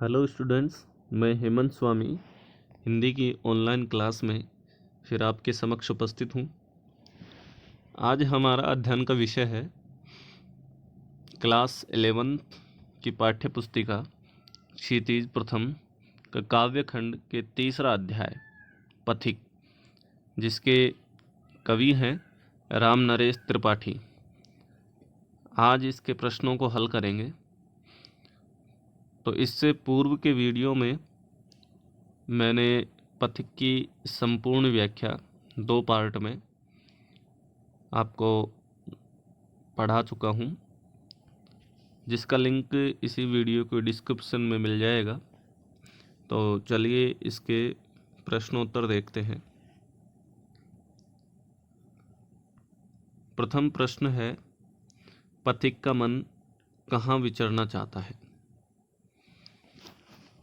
Hello students, मैं हेमंत स्वामी हिंदी की online class में फिर आपके समक्ष उपस्थित हूँ। आज हमारा अध्ययन का विषय है क्लास 11 की पाठ्य पुस्तिका क्षितिज प्रथम का काव्य खंड के तीसरा अध्याय पथिक, जिसके कवि हैं राम नरेश त्रिपाठी। आज इसके प्रश्नों को हल करेंगे। तो इससे पूर्व के वीडियो में मैंने पथिक की संपूर्ण व्याख्या 2 पार्ट में आपको पढ़ा चुका हूँ, जिसका लिंक इसी वीडियो के डिस्क्रिप्शन में मिल जाएगा। तो चलिए इसके प्रश्नोत्तर देखते हैं। प्रथम प्रश्न है, पथिक का मन कहाँ विचरना चाहता है?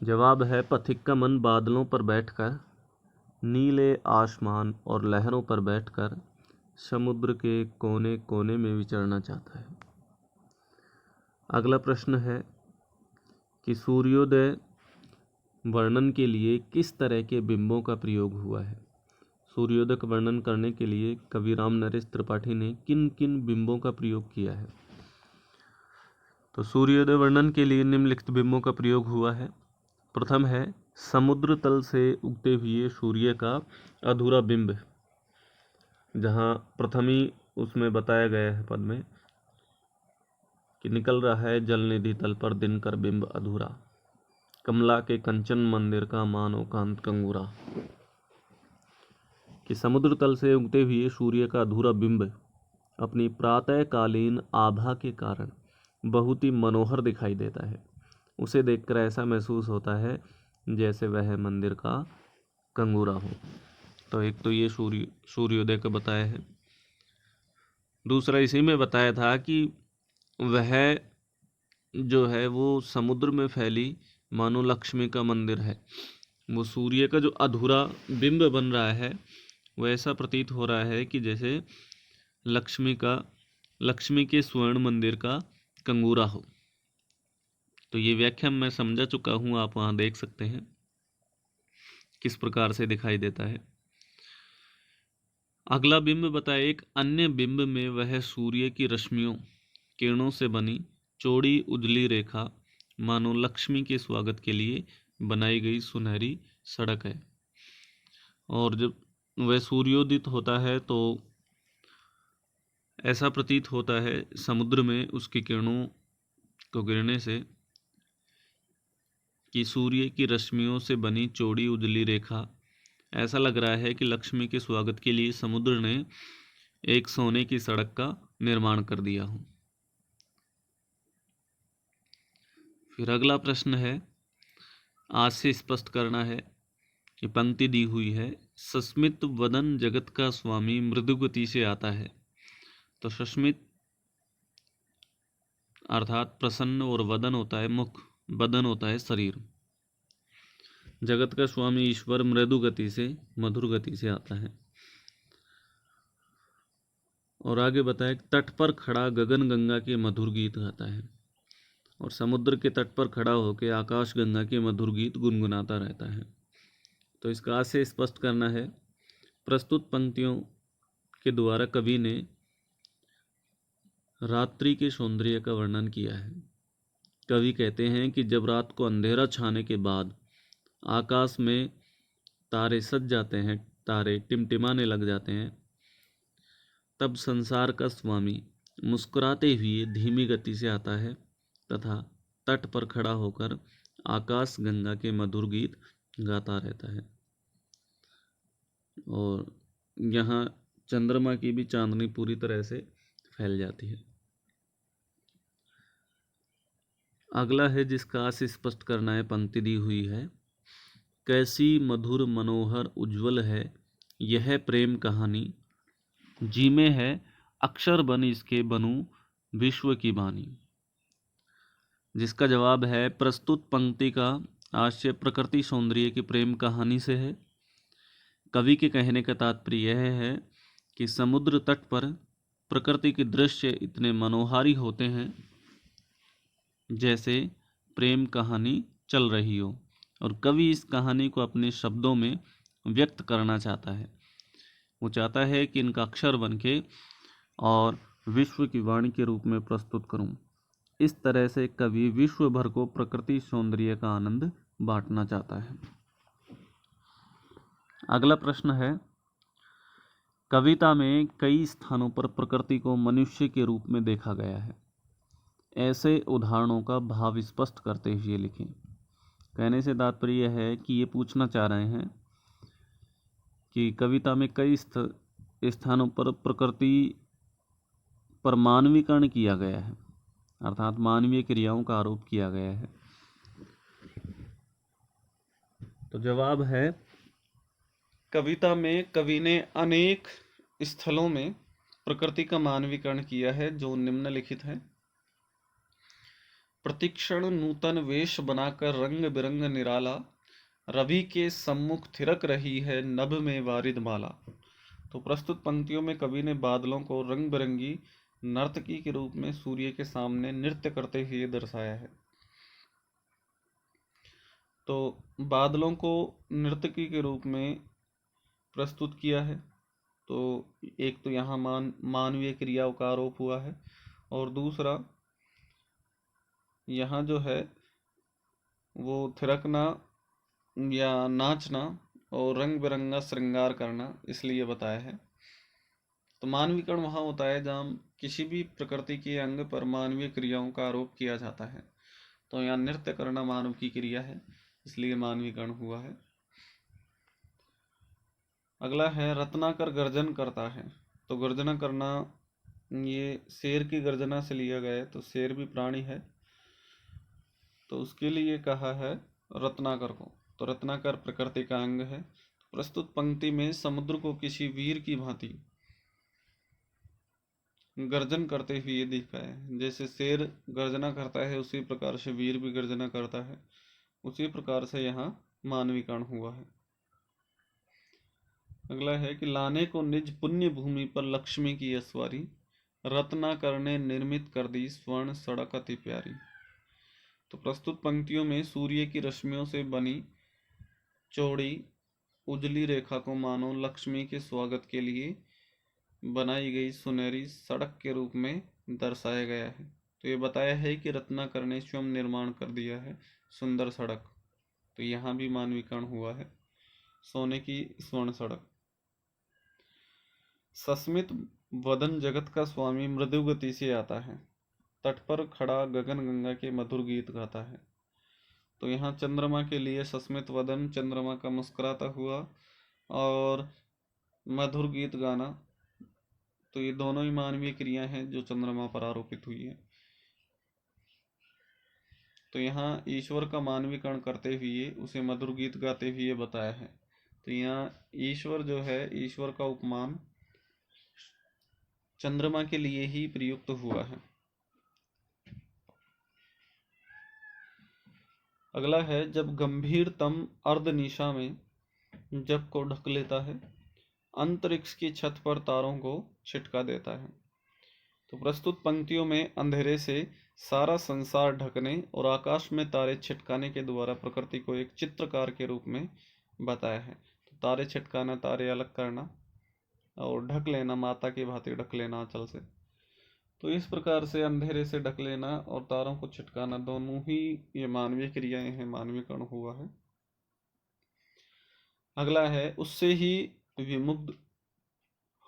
जवाब है, पथिक का मन बादलों पर बैठकर, नीले आसमान और लहरों पर बैठकर समुद्र के कोने कोने में विचरना चाहता है। अगला प्रश्न है कि सूर्योदय वर्णन के लिए किस तरह के बिंबों का प्रयोग हुआ है? सूर्योदय का वर्णन करने के लिए कवि राम नरेश त्रिपाठी ने किन किन बिंबों का प्रयोग किया है? तो सूर्योदय वर्णन के लिए निम्नलिखित बिंबों का प्रयोग हुआ है। प्रथम है समुद्र तल से उगते हुए सूर्य का अधूरा बिंब, जहाँ प्रथमी उसमें बताया गया है पद में कि निकल रहा है जल निधि तल पर दिनकर बिंब अधूरा, कमला के कंचन मंदिर का मानो कांत कंगूरा। कि समुद्र तल से उगते हुए सूर्य का अधूरा बिंब अपनी प्रातःकालीन आभा के कारण बहुत ही मनोहर दिखाई देता है। उसे देखकर ऐसा महसूस होता है जैसे वह मंदिर का कंगूरा हो। तो एक तो ये सूर्योदय का बताया है। दूसरा इसी में बताया था कि वह जो है वो समुद्र में फैली मानो लक्ष्मी का मंदिर है। वो सूर्य का जो अधूरा बिंब बन रहा है वो ऐसा प्रतीत हो रहा है कि जैसे लक्ष्मी के स्वर्ण मंदिर का कंगूरा हो। तो ये व्याख्या मैं समझा चुका हूँ, आप वहाँ देख सकते हैं किस प्रकार से दिखाई देता है। अगला बिंब बताए, एक अन्य बिंब में वह सूर्य की रश्मियों किरणों से बनी चौड़ी उजली रेखा मानो लक्ष्मी के स्वागत के लिए बनाई गई सुनहरी सड़क है। और जब वह सूर्योदित होता है तो ऐसा प्रतीत होता है समुद्र में उसकी किरणों को गिरने से कि सूर्य की रश्मियों से बनी चौड़ी उजली रेखा, ऐसा लग रहा है कि लक्ष्मी के स्वागत के लिए समुद्र ने एक सोने की सड़क का निर्माण कर दिया हो। फिर अगला प्रश्न है, आज से स्पष्ट करना है कि पंक्ति दी हुई है, सस्मित वदन जगत का स्वामी मृदुगति से आता है। तो सस्मित अर्थात प्रसन्न और वदन होता है मुख, बदन होता है शरीर। जगत का स्वामी ईश्वर मृदु गति से, मधुर गति से आता है। और आगे बताए, तट पर खड़ा गगन गंगा के मधुर गीत गाता है। और समुद्र के तट पर खड़ा होकर आकाश गंगा के मधुर गीत गुनगुनाता रहता है। तो इसका आज से स्पष्ट करना है, प्रस्तुत पंक्तियों के द्वारा कवि ने रात्रि के सौंदर्य का वर्णन किया है। कवि कहते हैं कि जब रात को अंधेरा छाने के बाद आकाश में तारे सज जाते हैं, तारे टिमटिमाने लग जाते हैं, तब संसार का स्वामी मुस्कुराते हुए धीमी गति से आता है तथा तट पर खड़ा होकर आकाश गंगा के मधुर गीत गाता रहता है। और यहाँ चंद्रमा की भी चांदनी पूरी तरह से फैल जाती है। अगला है जिसका आज से स्पष्ट करना है, पंक्ति दी हुई है, कैसी मधुर मनोहर उज्ज्वल है यह प्रेम कहानी, जी में है अक्षर बन इसके बनूं विश्व की बानी। जिसका जवाब है, प्रस्तुत पंक्ति का आशय प्रकृति सौंदर्य की प्रेम कहानी से है। कवि के कहने का तात्पर्य यह है कि समुद्र तट पर प्रकृति के दृश्य इतने मनोहारी होते हैं जैसे प्रेम कहानी चल रही हो और कवि इस कहानी को अपने शब्दों में व्यक्त करना चाहता है। वो चाहता है कि इनका अक्षर बन के और विश्व की वाणी के रूप में प्रस्तुत करूं। इस तरह से कवि विश्व भर को प्रकृति सौंदर्य का आनंद बांटना चाहता है। अगला प्रश्न है, कविता में कई स्थानों पर प्रकृति को मनुष्य के रूप में देखा गया है। ऐसे उदाहरणों का भाव स्पष्ट करते हुए लिखें। कहने से तात्पर्य है कि ये पूछना चाह रहे हैं कि कविता में कई स्थानों पर प्रकृति पर मानवीकरण किया गया है, अर्थात मानवीय क्रियाओं का आरोप किया गया है। तो जवाब है, कविता में कवि ने अनेक स्थलों में प्रकृति का मानवीकरण किया है, जो निम्नलिखित है। प्रतिक्षण नूतन वेश बनाकर रंग बिरंग निराला, रवि के सम्मुख थिरक रही है नभ में वारिद माला। तो प्रस्तुत पंक्तियों में कवि ने बादलों को रंग बिरंगी नर्तकी के रूप में सूर्य के सामने नृत्य करते हुए दर्शाया है। तो बादलों को नर्तकी के रूप में प्रस्तुत किया है। तो एक तो यहाँ मानवीय क्रियाओं का आरोप हुआ है, और दूसरा यहाँ जो है वो थिरकना या नाचना और रंग बिरंगा श्रृंगार करना, इसलिए बताया है। तो मानवीकरण वहाँ होता है जहाँ किसी भी प्रकृति के अंग पर मानवीय क्रियाओं का आरोप किया जाता है। तो यहाँ नृत्य करना मानव की क्रिया है, इसलिए मानवीकरण हुआ है। अगला है, रत्नाकर गर्जन करता है। तो गर्जना करना ये शेर की गर्जना से लिया गया है। तो शेर भी प्राणी है, तो उसके लिए कहा है रत्नाकर को। तो रत्नाकर प्रकृति का अंग है। प्रस्तुत पंक्ति में समुद्र को किसी वीर की भांति गर्जन करते हुए दिखा है। जैसे शेर गर्जना करता है, उसी प्रकार से वीर भी गर्जना करता है। उसी प्रकार से यहाँ मानवीकरण हुआ है। अगला है कि लाने को निज पुण्य भूमि पर लक्ष्मी की अस्वारी, रत्नाकर ने निर्मित कर दी स्वर्ण सड़क अति प्यारी। तो प्रस्तुत पंक्तियों में सूर्य की रश्मियों से बनी चौड़ी उजली रेखा को मानो लक्ष्मी के स्वागत के लिए बनाई गई सुनहरी सड़क के रूप में दर्शाया गया है। तो ये बताया है कि रत्नाकर ने स्वयं निर्माण कर दिया है सुंदर सड़क। तो यहाँ भी मानवीकरण हुआ है, सोने की स्वर्ण सड़क। सस्मित वदन जगत का स्वामी मृदु गति से आता है, तट पर खड़ा गगन गंगा के मधुर गीत गाता है। तो यहाँ चंद्रमा के लिए सस्मित वदन, चंद्रमा का मुस्कुराता हुआ और मधुर गीत गाना, तो ये दोनों ही मानवीय क्रिया हैं जो चंद्रमा पर आरोपित हुई है। तो यहाँ ईश्वर का मानवीकरण करते हुए उसे मधुर गीत गाते हुए बताया है। तो यहाँ ईश्वर जो है, ईश्वर का उपमान चंद्रमा के लिए ही प्रयुक्त हुआ है। अगला है, जब गंभीरतम अर्धनिशा में जब को ढक लेता है, अंतरिक्ष की छत पर तारों को छिटका देता है। तो प्रस्तुत पंक्तियों में अंधेरे से सारा संसार ढकने और आकाश में तारे छिटकाने के द्वारा प्रकृति को एक चित्रकार के रूप में बताया है। तो तारे छिटकाना, तारे अलग करना और ढक लेना, माता की भांति ढक लेना आंचल से। तो इस प्रकार से अंधेरे से ढक लेना और तारों को छिटकाना, दोनों ही ये मानवीय क्रियाएं हैं, मानवीकरण हुआ है। अगला है, उससे ही विमुग्ध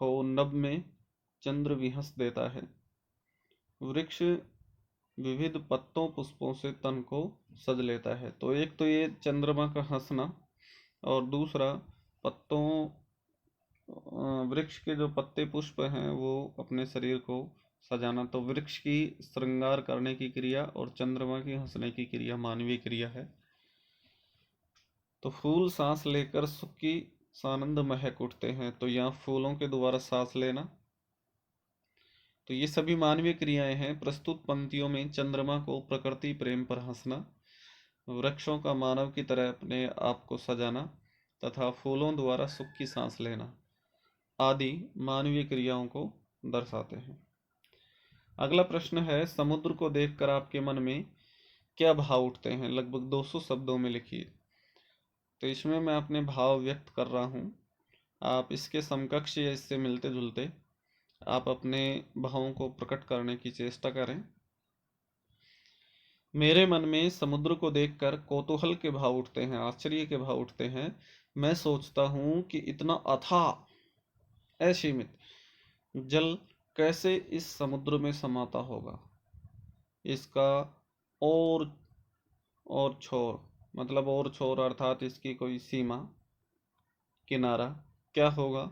हो नभ में चंद्र विहंस देता है, वृक्ष विविध पत्तों पुष्पों से तन को सज लेता है। तो एक तो ये चंद्रमा का हंसना, और दूसरा पत्तों वृक्ष के जो पत्ते पुष्प हैं वो अपने शरीर को सजाना। तो वृक्ष की श्रृंगार करने की क्रिया और चंद्रमा की हंसने की क्रिया मानवीय क्रिया है। तो फूल सांस लेकर सुख की सानंद महक उठते हैं। तो यहाँ फूलों के द्वारा सांस लेना, तो ये सभी मानवीय क्रियाएं हैं। प्रस्तुत पंक्तियों में चंद्रमा को प्रकृति प्रेम पर हंसना, वृक्षों का मानव की तरह अपने आप को सजाना तथा फूलों द्वारा सुख की सांस लेना आदि मानवीय क्रियाओं को दर्शाते हैं। अगला प्रश्न है, समुद्र को देखकर आपके मन में क्या भाव उठते हैं, लगभग 200 शब्दों में लिखिए। तो इसमें मैं अपने भाव व्यक्त कर रहा हूँ, आप इसके समकक्ष या इससे मिलते जुलते आप अपने भावों को प्रकट करने की चेष्टा करें। मेरे मन में समुद्र को देखकर कौतूहल के भाव उठते हैं, आश्चर्य के भाव उठते हैं। मैं सोचता हूँ कि इतना अथाह असीमित जल कैसे इस समुद्र में समाता होगा। इसका और छोर मतलब और छोर अर्थात इसकी कोई सीमा, किनारा क्या होगा।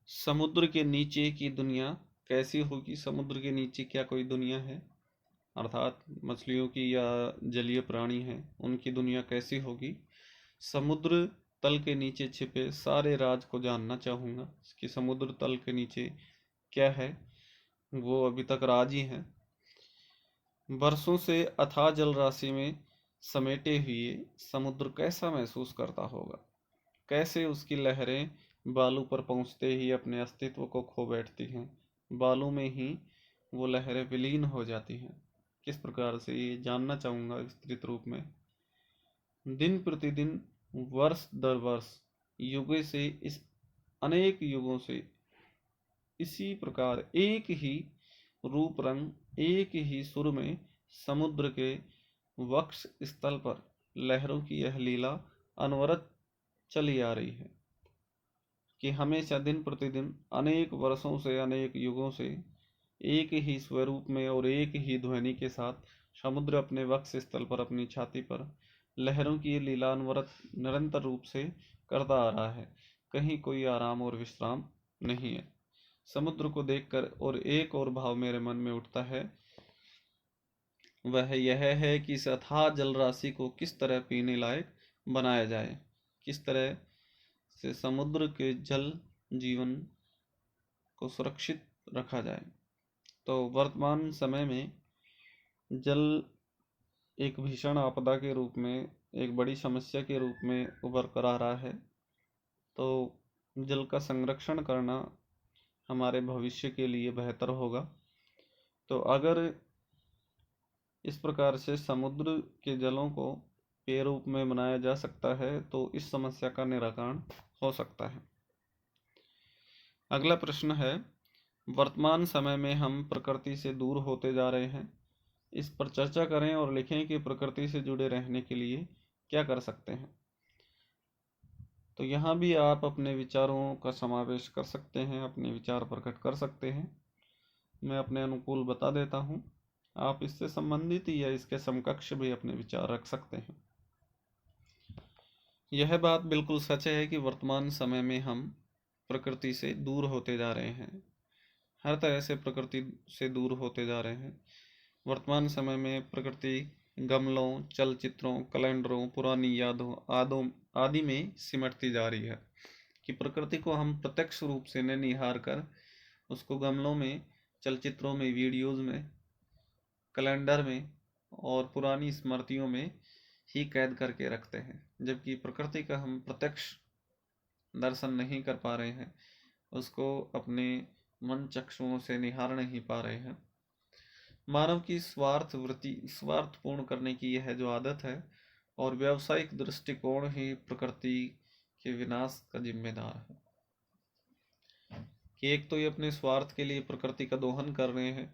समुद्र के नीचे की दुनिया कैसी होगी, समुद्र के नीचे क्या कोई दुनिया है, अर्थात मछलियों की या जलीय प्राणी हैं उनकी दुनिया कैसी होगी। समुद्र तल के नीचे छिपे सारे राज को जानना चाहूँगा कि समुद्र तल के नीचे क्या है, वो अभी तक राज ही है। बरसों से अथाह जल राशि में समेटे हुए समुद्र कैसा महसूस करता होगा, कैसे उसकी लहरें बालू पर पहुंचते ही अपने अस्तित्व को खो बैठती हैं, बालू में ही वो लहरें विलीन हो जाती हैं। किस प्रकार से ये जानना चाहूँगा विस्तृत रूप में। दिन प्रतिदिन, वर्ष दर वर्ष, युगों से इस अनेक युगों से इसी प्रकार एक ही रूप रंग, एक ही सुर में समुद्र के वक्ष स्थल पर लहरों की यह लीला अनवरत चली आ रही है कि हमेशा दिन प्रतिदिन अनेक वर्षों से, अनेक युगों से एक ही स्वरूप में और एक ही ध्वनि के साथ समुद्र अपने वक्ष स्थल पर, अपनी छाती पर लहरों की लीला अनवरत निरंतर रूप से करता आ रहा है। कहीं कोई आराम और विश्राम नहीं है। समुद्र को देखकर और एक और भाव मेरे मन में उठता है, वह यह है कि इस अथाह जल राशि को किस तरह पीने लायक बनाया जाए, किस तरह से समुद्र के जल जीवन को सुरक्षित रखा जाए। तो वर्तमान समय में जल एक भीषण आपदा के रूप में, एक बड़ी समस्या के रूप में उभर कर आ रहा है। तो जल का संरक्षण करना हमारे भविष्य के लिए बेहतर होगा। तो अगर इस प्रकार से समुद्र के जलों को पेय रूप में बनाया जा सकता है तो इस समस्या का निराकरण हो सकता है। अगला प्रश्न है, वर्तमान समय में हम प्रकृति से दूर होते जा रहे हैं, इस पर चर्चा करें और लिखें कि प्रकृति से जुड़े रहने के लिए क्या कर सकते हैं। तो यहाँ भी आप अपने विचारों का समावेश कर सकते हैं, अपने विचार प्रकट कर सकते हैं। मैं अपने अनुकूल बता देता हूँ, आप इससे संबंधित या इसके समकक्ष भी अपने विचार रख सकते हैं। यह बात बिल्कुल सच है कि वर्तमान समय में हम प्रकृति से दूर होते जा रहे हैं, हर तरह से प्रकृति से दूर होते जा रहे हैं। वर्तमान समय में प्रकृति गमलों, चलचित्रों, कैलेंडरों, पुरानी यादों आदि में सिमटती जा रही है कि प्रकृति को हम प्रत्यक्ष रूप से न निहार कर उसको गमलों में, चलचित्रों में, वीडियोज़ में, कैलेंडर में और पुरानी स्मृतियों में ही कैद करके रखते हैं, जबकि प्रकृति का हम प्रत्यक्ष दर्शन नहीं कर पा रहे हैं, उसको अपने मन चक्षुओं से निहार नहीं पा रहे हैं। मानव की स्वार्थ वृत्ति, स्वार्थ पूर्ण करने की यह जो आदत है और व्यावसायिक दृष्टिकोण ही प्रकृति के विनाश का जिम्मेदार है कि एक तो ये अपने स्वार्थ के लिए प्रकृति का दोहन कर रहे हैं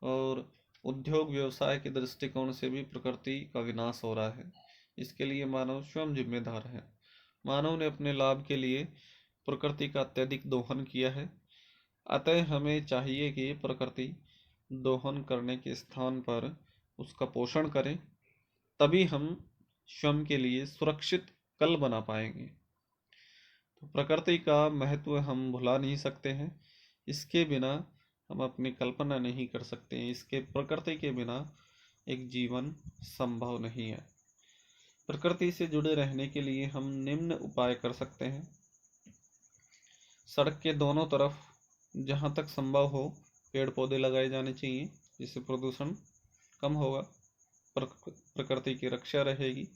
और उद्योग व्यवसाय के दृष्टिकोण से भी प्रकृति का विनाश हो रहा है। इसके लिए मानव स्वयं जिम्मेदार है। मानव ने अपने लाभ के लिए प्रकृति का अत्यधिक दोहन किया है, अतः हमें चाहिए कि प्रकृति दोहन करने के स्थान पर उसका पोषण करें, तभी हम स्वयं के लिए सुरक्षित कल बना पाएंगे। तो प्रकृति का महत्व हम भुला नहीं सकते हैं, इसके बिना हम अपनी कल्पना नहीं कर सकते हैं, इसके प्रकृति के बिना एक जीवन संभव नहीं है। प्रकृति से जुड़े रहने के लिए हम निम्न उपाय कर सकते हैं। सड़क के दोनों तरफ जहाँ तक संभव हो पेड़ पौधे लगाए जाने चाहिए, जिससे प्रदूषण कम होगा, प्रकृति की रक्षा रहेगी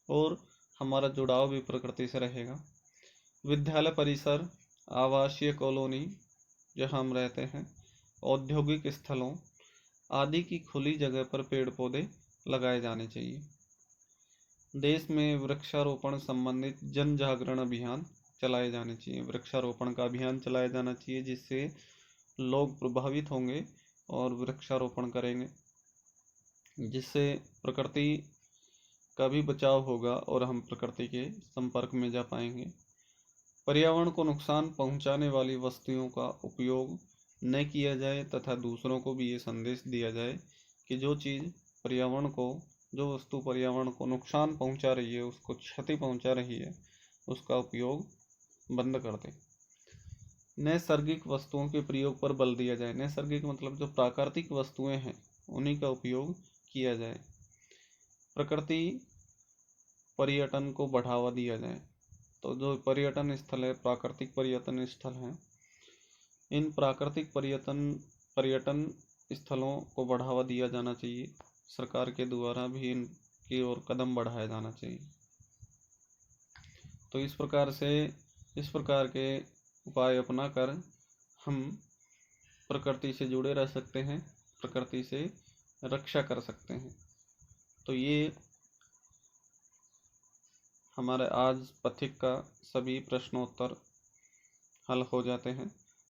और हमारा जुड़ाव भी प्रकृति से रहेगा। विद्यालय परिसर, आवासीय कॉलोनी जहाँ हम रहते हैं, औद्योगिक स्थलों आदि की खुली जगह पर पेड़ पौधे लगाए जाने चाहिए। देश में वृक्षारोपण संबंधित जन जागरण अभियान चलाए जाने चाहिए। वृक्षारोपण का अभियान चलाया जाना चाहिए जिससे लोग प्रभावित होंगे और वृक्षारोपण करेंगे, जिससे प्रकृति का भी बचाव होगा और हम प्रकृति के संपर्क में जा पाएंगे। पर्यावरण को नुकसान पहुंचाने वाली वस्तुओं का उपयोग न किया जाए तथा दूसरों को भी ये संदेश दिया जाए कि जो वस्तु पर्यावरण को नुकसान पहुंचा रही है, उसको क्षति पहुंचा रही है, उसका उपयोग बंद कर दें। नैसर्गिक वस्तुओं के प्रयोग पर बल दिया जाए। नैसर्गिक मतलब जो प्राकृतिक वस्तुएं हैं उन्हीं का उपयोग किया जाए। प्रकृति पर्यटन को बढ़ावा दिया जाए। तो जो पर्यटन स्थल है, प्राकृतिक पर्यटन स्थल हैं, इन प्राकृतिक पर्यटन स्थलों को बढ़ावा दिया जाना चाहिए। सरकार के द्वारा भी इनकी ओर कदम बढ़ाया जाना चाहिए। तो इस प्रकार के उपाय अपनाकर हम प्रकृति से जुड़े रह सकते हैं, प्रकृति से रक्षा कर सकते हैं। तो ये हमारे आज पथिक का सभी प्रश्नोत्तर हल हो जाते हैं।